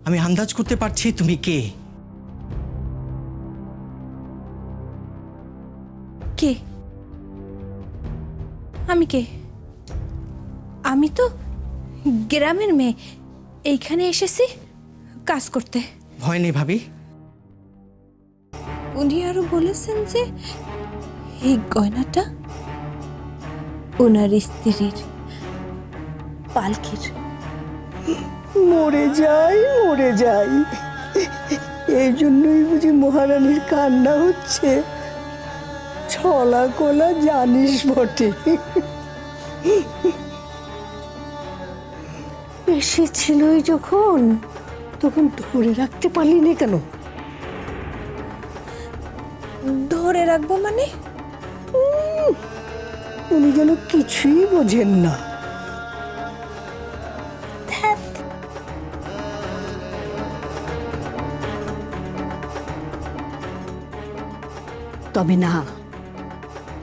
আমি আন্দাজ করতে পারছি তুমি কে। কে? আমি কে? আমি তো গ্রামের মেয়ে, এইখানে এসেছি কাজ করতে। ভয় নেই ভাবি। উনি আরো বলেছেন যে এই গয়নাটা ওনার স্ত্রীর, পালকির। মরে যাই মরে যাই, এই জন্যই বুঝি মহারানীর কান্না হচ্ছে। ছলা কোলা জানিস বটে। এসেছিলই যখন, তখন ধরে রাখতে পারলি না কেন? ধরে রাখবো মানে? উনি যেন কিছুই বোঝেন না। তবে না,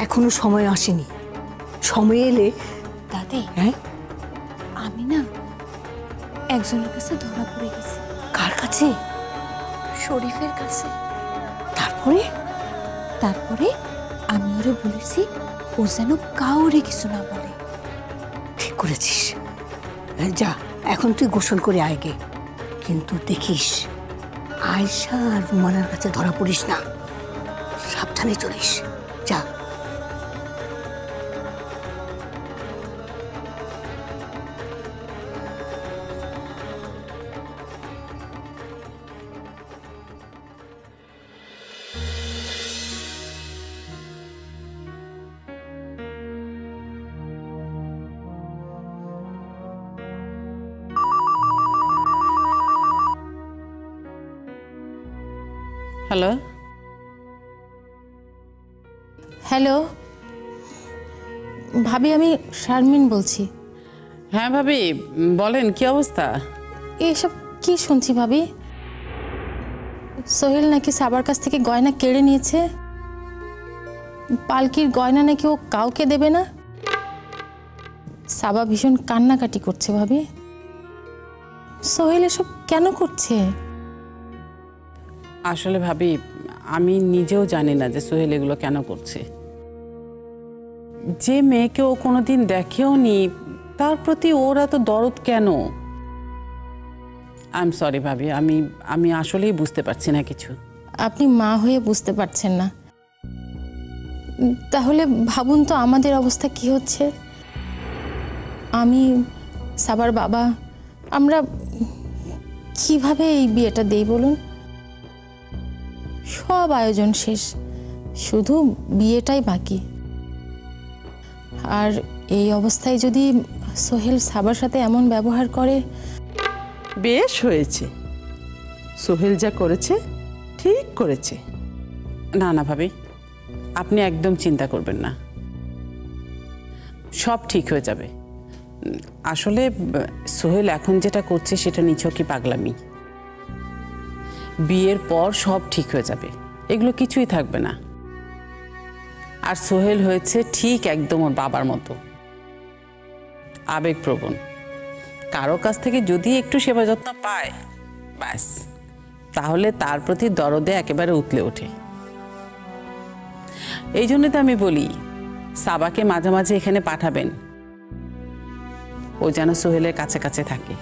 এখনো সময় আসেনি। সময় এলে। দাদি, হ্যাঁ, আমি না একজনের কাছে ধরা পড়ে গেছি। কার কাছে? শরীফের কাছে। তারপরে? তারপরে আমি ওরে বলেছি ও যেন কাউরে কিছু না বলে। ঠিক করেছিস। যা, এখন তুই গোসল করে আয়গে, কিন্তু দেখিস আয়শা আর রুমানার কাছে ধরা পড়িস না। সাবধানে চলিস। যা। হ্যালো হ্যালো ভাবি, আমি শারমিন বলছি। হ্যাঁ ভাবি বলেন, কি অবস্থা? এসব কি শুনছি ভাবি? সোহেল নাকি সাবার কাছ থেকে গয়না কেড়ে নিয়েছে, পালকির গয়না নাকি ও কাউকে দেবে না। সাবা ভীষণ কান্নাকাটি করছে ভাবি। সোহেল এসব কেন করছে? আসলে ভাবি আমি নিজেও জানি না যে সোহেল এগুলো কেন করছে। যে মেয়েকে ও কোনোদিন দেখেও নি, তার প্রতি ওর এত দরদ কেন? আই এম সরি ভাবি, আমি আসলেই বুঝতে পারছি না কিছু। আপনি মা হয়ে বুঝতে পারছেন না, তাহলে ভাবুন তো আমাদের অবস্থা কি হচ্ছে। আমি, সাবার বাবা, আমরা কিভাবে এই বিয়েটা দেই বলুন? সব আয়োজন শেষ, শুধু বিয়েটাই বাকি। আর এই অবস্থায় যদি সোহেল সাবার সাথে এমন ব্যবহার করে। বেশ হয়েছে, সোহেল যা করেছে ঠিক করেছে। না না ভাবি, আপনি একদম চিন্তা করবেন না, সব ঠিক হয়ে যাবে। আসলে সোহেল এখন যেটা করছে সেটা নিছকই পাগলামি। বিয়ের পর সব ঠিক হয়ে যাবে, এগুলো কিছুই থাকবে না। আর সোহেল হয়েছে ঠিক একদম ওর বাবার মতো, আবেগপ্রবণ। কারো কাছ থেকে যদি একটু সেবা যত্ন পায়, ব্যাস, তাহলে তার প্রতি দরদে একেবারে উতলে ওঠে। এই জন্য তো আমি বলি সাবাকে মাঝে মাঝে এখানে পাঠাবেন, ও যেন সোহেলের কাছে কাছে থাকে।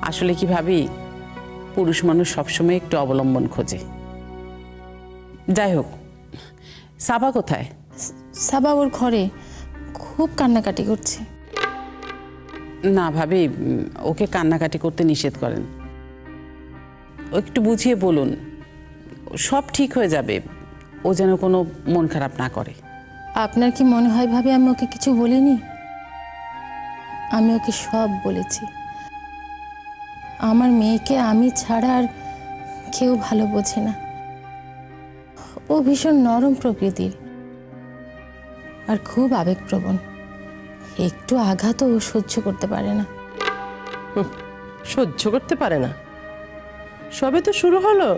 আসলে কি ভাবি, পুরুষ মানুষ সবসময় একটু অবলম্বন খোঁজে। যাই হোক, সাবা কোথায়? সাবা ওর ঘরে খুব কান্নাকাটি করছে। না ভাবি, ওকে কান্নাকাটি করতে নিষেধ করেন। ও একটু বুঝিয়ে বলুন, সব ঠিক হয়ে যাবে। ও যেন কোনো মন খারাপ না করে। আপনার কি মনে হয় ভাবে আমি ওকে কিছু বলিনি? আমি ওকে সব বলেছি। আমার মেয়েকে আমি ছাড়া আর কেউ ভালো বোঝে না। ও ভীষণ নরম প্রকৃতির আর খুব আবেগপ্রবণ। একটু আঘাতও ও সহ্য করতে পারে না। সহ্য করতে পারে না? সবে তো শুরু হলো।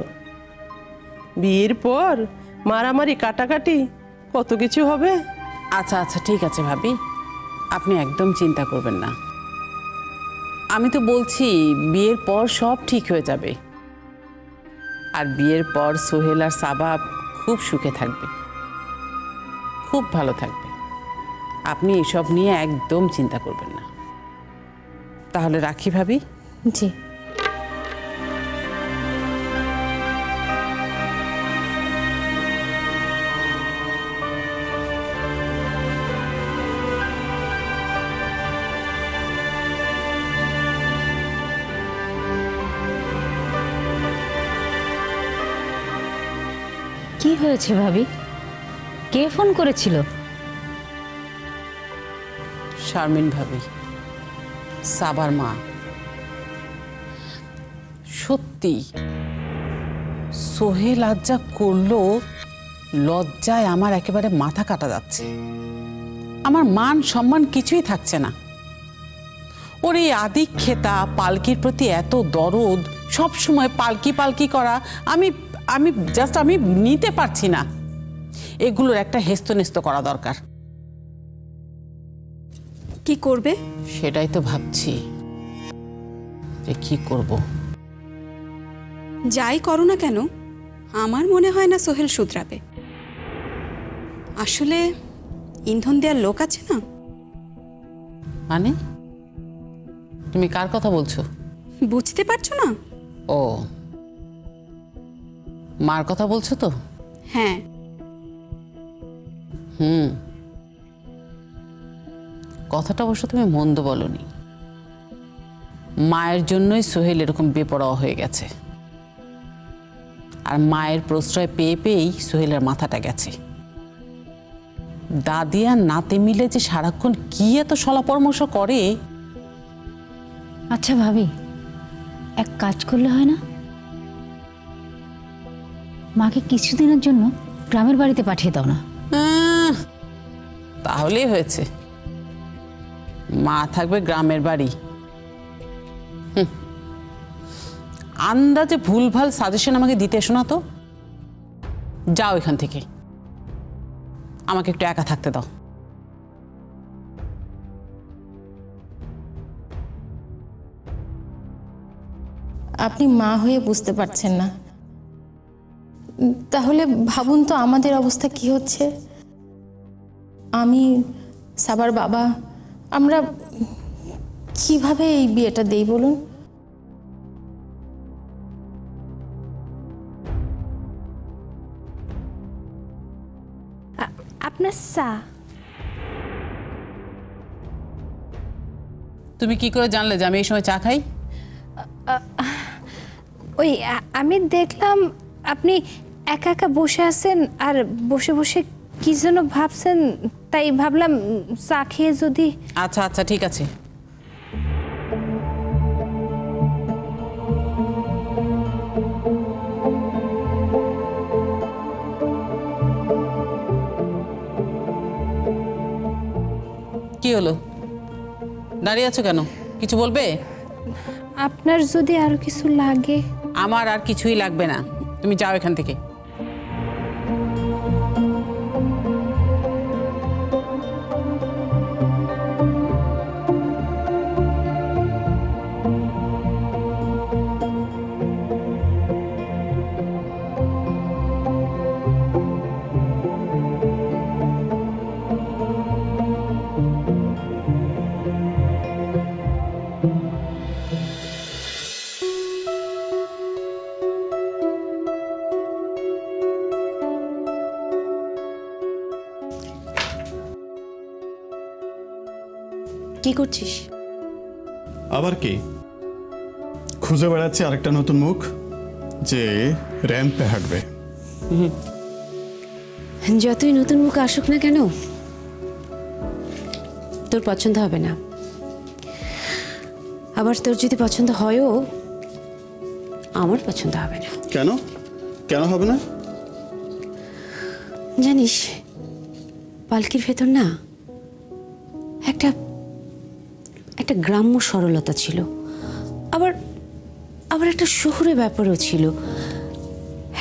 বিয়ের পর মারামারি কাটাকাটি কত কিছু হবে। আচ্ছা আচ্ছা ঠিক আছে ভাবি, আপনি একদম চিন্তা করবেন না। আমি তো বলছি বিয়ের পর সব ঠিক হয়ে যাবে। আর বিয়ের পর সোহেল আর সাবা খুব সুখে থাকবে, খুব ভালো থাকবে। আপনি এসব নিয়ে একদম চিন্তা করবেন না। তাহলে রাখি ভাবি। জি। কি হয়েছে ভাবি? কে ফোন করেছিল? শারমিন ভাবি, সাবার মা। সত্যি সোহেল আজ যা করলো, লজ্জায় আমার একেবারে মাথা কাটা যাচ্ছে। আমার মান সম্মান কিছুই থাকছে না। ওর এই আদিক্ষেতা, পালকির প্রতি এত দরদ, সব সময় পালকি পালকি করা, আমি আমি জাস্ট আমি নিতে পারছি না। এগুলোর একটা হেস্তনেস্ত করা দরকার। কি করবে? সেটাই তো ভাবছি যে কি করব। যাই করো না কেন, আমার মনে হয় না সোহেল শুধরাবে। আসলে ইন্ধন দেওয়ার লোক আছে না। মানে তুমি কার কথা বলছো? বুঝতে পারছো না? ও, মার কথা বলছো তো? হ্যাঁ। কথাটা অবশ্য তুমি মন্দ বলনি। মায়ের জন্যই সোহেল এরকম বেপরোয়া হয়ে গেছে। আর মায়ের প্রশ্রয় পেয়ে পেয়েই সোহেলের মাথাটা গেছে। দাদি আর নাতে মিলে যে সারাক্ষণ কি এত শলা পরামর্শ করে। আচ্ছা ভাবি, এক কাজ করলে হয় না? মাকে কিছুদিনের জন্য গ্রামের বাড়িতে পাঠিয়ে দাও না। তাহলেই হয়েছে। মা থাকবে গ্রামের বাড়ি। আন্দাজে ভুলভাল সাজেশন আমাকে দিতে এসো না তো। যাও এখান থেকে, আমাকে একটু একা থাকতে দাও। আপনি মা হয়ে বুঝতে পারছেন না, তাহলে ভাবুন তো আমাদের অবস্থা কি হচ্ছে। আমি, সাবার বাবা, আমরা কিভাবে এই বিয়েটা দেই বলুন? আপনার চা। তুমি কি করে জানলে যে আমি এই সময় চা খাই? ওই আমি দেখলাম আপনি একা একা বসে আছেন আর বসে বসে কি যেন ভাবছেন, তাই ভাবলাম চা খেয়ে যদি। আচ্ছা আচ্ছা, ঠিক আছে। কি হলো, দাঁড়িয়ে আছো কেন? কিছু বলবে? আপনার যদি আরো কিছু লাগে। আমার আর কিছুই লাগবে না, তুমি যাও এখান থেকে। কি করছিস? আবার কি? খুঁজে বেড়াচ্ছি আরেকটা নতুন মুখ যে র্যাম্পে হাঁটবে। যতই নতুন মুখ আসুক না কেন, তোর পছন্দ হবে না। আবার তোর যদি পছন্দ হয়ও, আমার পছন্দ হবে না। কেন? কেন হবে না? জানিস, পালকির ভেতর না একটা একটা গ্রাম্য সরলতা ছিল, আবার আবার একটা শহুরে ব্যাপারও ছিল।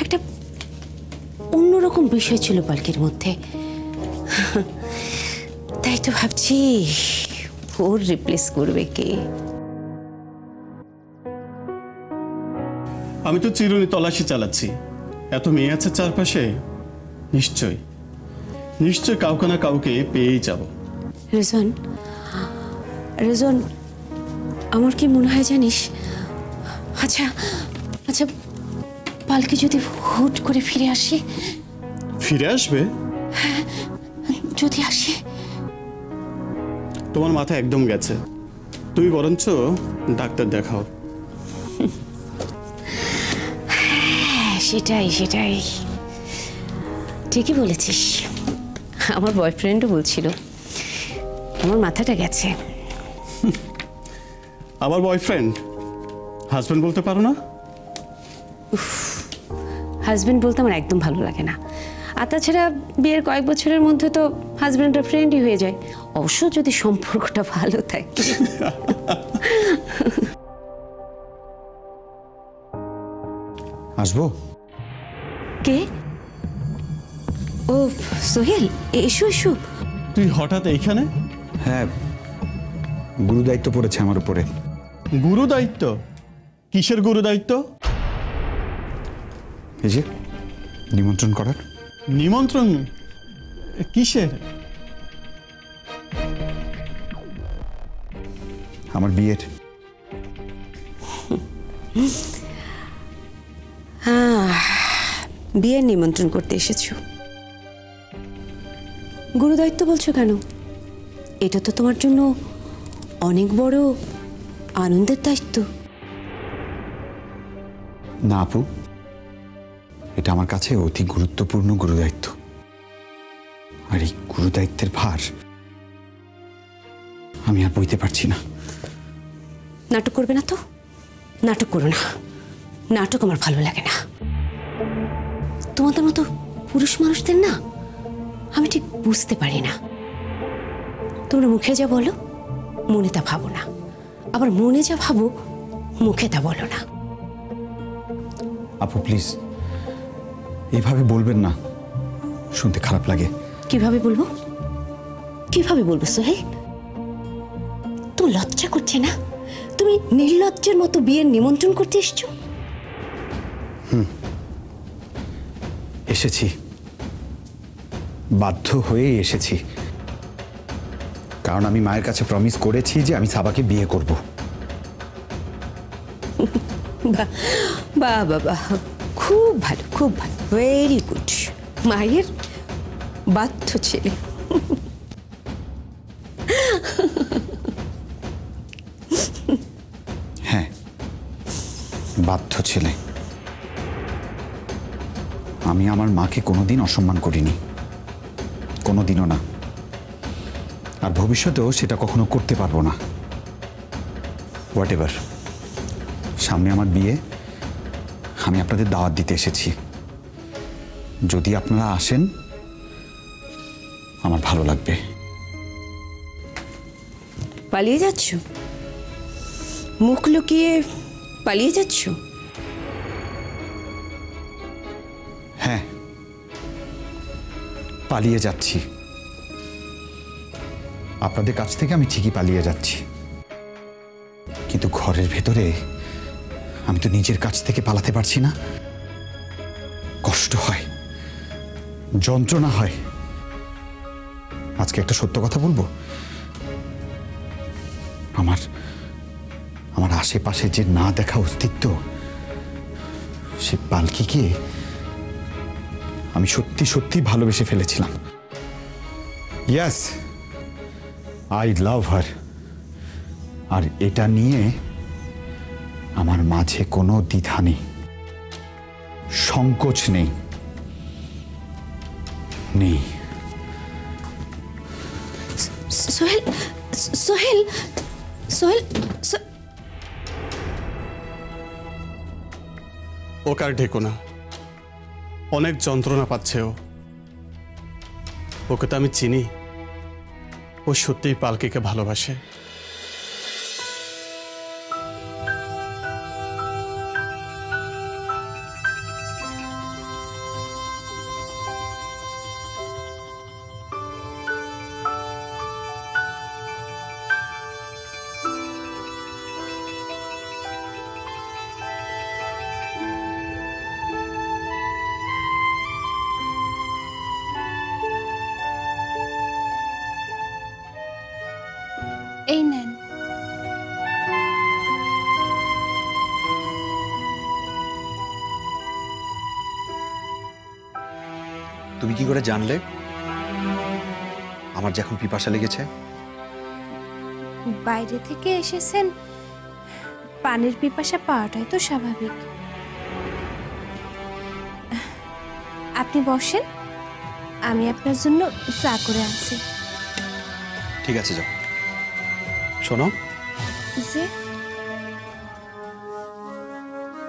একটা অন্যরকম বিষয় ছিল পালকির মধ্যে। তাই তো ভাবছি ওর রিপ্লেস করবে কে? আমি তো চিরুনি তল্লাশি চালাচ্ছি, এত মেয়ে আছে চারপাশে, নিশ্চয় নিশ্চয় কাউকে না কাউকে পেয়েই যাব। রেজন, রেজন, আমার কি মনে হয় জানিস, আচ্ছা আচ্ছা, পালকি যদি হুট করে ফিরে আসে? ফিরে আসবে? যদি আসে? তোমার মাথা একদম গেছে, তুমি বরঞ্চ ডাক্তার দেখাও। সেটাই সেটাই, ঠিকই বলেছিস। আমার বয়ফ্রেন্ডও বলছিল আমার মাথাটা গেছে। আমার বয়ফ্রেন্ড? হাজবেন্ড বলতে পারো না? হাজবেন্ড বলতে আমার একদম ভালো লাগে না। আর তাছাড়া বিয়ের কয়েক বছরের মধ্যে তো হাজবেন্ড আর ফ্রেন্ডই হয়ে যায়, অবশ্য যদি সম্পর্কটা ভালো থাকে। আসবো? কে? ও সোহেল, এসো এসো। তুই হঠাৎ এইখানে? হ্যাঁ, গুরু দায়িত্ব পড়েছে আমার উপরে। গুরু দায়িত্ব? কিসের গুরু দায়িত্ব? এই যে নিমন্ত্রণ করার। নিমন্ত্রণ কিসের? আমার বিয়ের। বিয়ের নিমন্ত্রণ করতে এসেছো? গুরু দায়িত্ব বলছো কেন? এটা তো তোমার জন্য অনেক বড় আনন্দের দায়িত্ব। না আপু, এটা আমার কাছে অতি গুরুত্বপূর্ণ গুরু দায়িত্ব। আর এই গুরু দায়িত্বের ভার আমি আর বইতে পারছি না। নাটক করবে না তো? নাটক করো না, নাটক আমার ভালো লাগে না। তোমাদের মতো পুরুষ মানুষদের না আমি ঠিক বুঝতে পারি না। তোমরা মুখে যা বলো মনে তা ভাবো না, আবার মনে যা ভাবো মুখে তা বলো না। আপু প্লিজ এভাবে বলবেন না, শুনতে খারাপ লাগে। কিভাবে বলবো? কিভাবে বলবো সোহেল? তোমার লজ্জা করছে না? তুমি নির্লজ্জের মতো বিয়ের নিমন্ত্রণ করতে এসছো। এসেছি, বাধ্য হয়ে এসেছি, কারণ আমি মায়ের কাছে প্রমিস করেছি যে আমি সাবাকে বিয়ে করব। বাহ বাহ বাহ, খুব ভালো, খুব ভালো, ভেরি গুড। মায়ের বাধ্য ছেলে। হ্যাঁ, বাধ্য ছেলে। আমি আমার মাকে কোনোদিন অসম্মান করিনি, কোনোদিনও না, আর ভবিষ্যতেও সেটা কখনো করতে পারবো না। হোয়াট এভার, সামনে আমার বিয়ে, আমি আপনাদের দাওয়াত দিতে এসেছি। যদি আপনারা আসেন আমার ভালো লাগবে। পালিয়ে যাচ্ছ? মুখ লুকিয়ে পালিয়ে যাচ্ছ? হ্যাঁ, পালিয়ে যাচ্ছি। আপনাদের কাছ থেকে আমি ঠিকই পালিয়ে যাচ্ছি, কিন্তু ঘরের ভেতরে আমি তো নিজের কাছ থেকে পালাতে পারছি না। কষ্ট হয়, যন্ত্রণা হয়। আজকে একটা সত্য কথা বলবো, আমার আমার আশেপাশে যে না দেখা অস্তিত্ব, সে পালকিকে আমি সত্যি সত্যি ভালোবেসে ফেলেছিলাম। ইয়েস, আই লাভ হার। আর এটা নিয়ে আমার মাঝে কোনো দ্বিধা নেই, সংকোচ নেই, নেই। সোহেল, সোহেল, সোহেল, ওকে আর ঢেকো না, অনেক যন্ত্রণা পাচ্ছে ও। ওকে তো আমি চিনি, ও সত্যিই পালকিকে ভালোবাসে। তুমি কি করে জানলে আমার যখন পিপাসা লেগেছে? বাইরে থেকে এসেছেন, পানির পিপাসা পাওয়াটাই তো স্বাভাবিক। আপনি বসেন, আমি আপনার জন্য চা করে আনছি। ঠিক আছে, যাও। শোনো, যে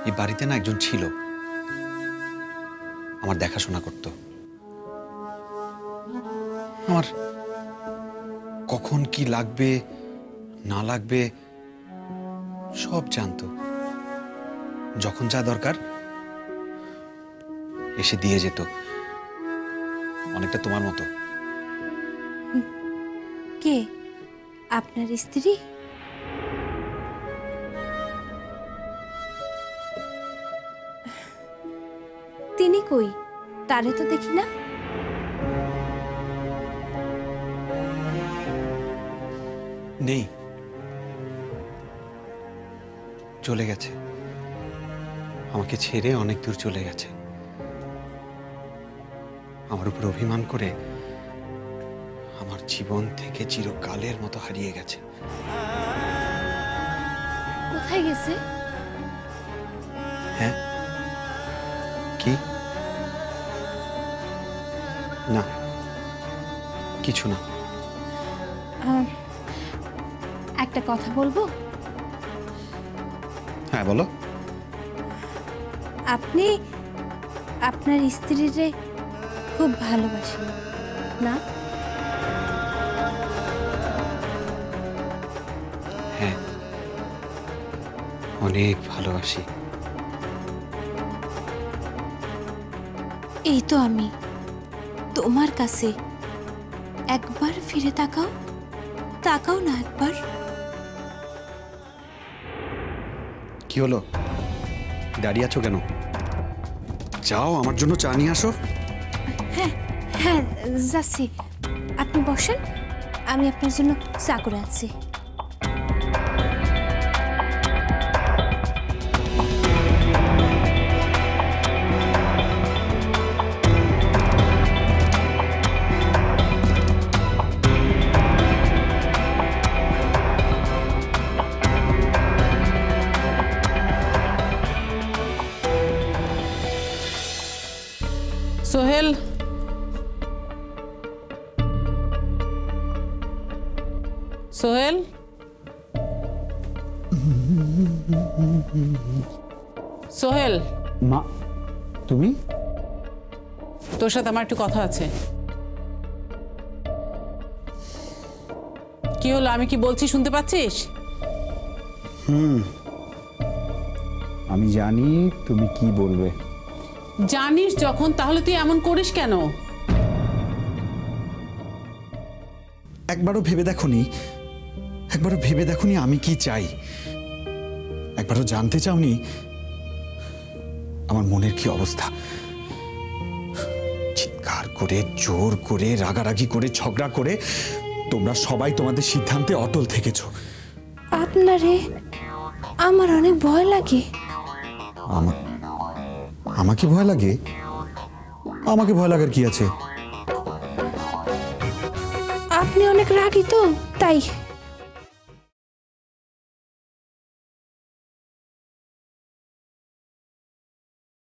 এই বাড়িতে না একজন ছিল, আমার দেখাশোনা করত। আমার কখন কি লাগবে না লাগবে সব জানতো। যখন যা দরকার এসে দিয়ে যেত, অনেকটা তোমার মতো। কে আপনার স্ত্রী? তিনি কই? তারে তো দেখি না। নেই, চলে গেছে। আমাকে ছেড়ে অনেক দূর চলে গেছে। আমার উপর অভিমান করে আমার জীবন থেকে চিরকালের মতো হারিয়ে গেছে। কোথায় গেছে? হ্যাঁ, কি? না, কিছু না। একটা কথা বলবো? হ্যাঁ, বলো। আপনি আপনার স্ত্রীরে খুব ভালোবাসেন না? হ্যাঁ, অনেক ভালোবাসি। এই তো আমি তোমার কাছে। একবার ফিরে তাকাও, তাকাও না একবার। কি হলো, দাঁড়িয়ে আছো কেন? যাও, আমার জন্য চা নিয়ে আসো। হ্যাঁ হ্যাঁ, যাচ্ছি। আপনি বসেন, আমি আপনার জন্য চা করে আনছি। সোহেল, সোহেল, সোহেল, মা, তুমি? তোর সাথে আমার একটু কথা আছে। কি হলো, আমি কি বলছি শুনতে পাচ্ছিস? আমি জানি তুমি কি বলবে। জানিস যখন, তাহলে তুই এমন করিস কেন? একবারও ভেবে দেখোনি? একবারও ভেবে দেখোনি আমি কি চাই? একবারও জানতে চাওনি আমার মনের কি অবস্থা? চিৎকার করে, জোর করে, রাগারাগি করে, ঝগড়া করে তোমরা সবাই তোমাদের সিদ্ধান্তে অটল থেকেছো। আপনারে আমার অনেক ভয় লাগে। আমাকে ভয় লাগে? আমাকে ভয় লাগার কি আছে? আপনি অনেক রাগী তো, তাই।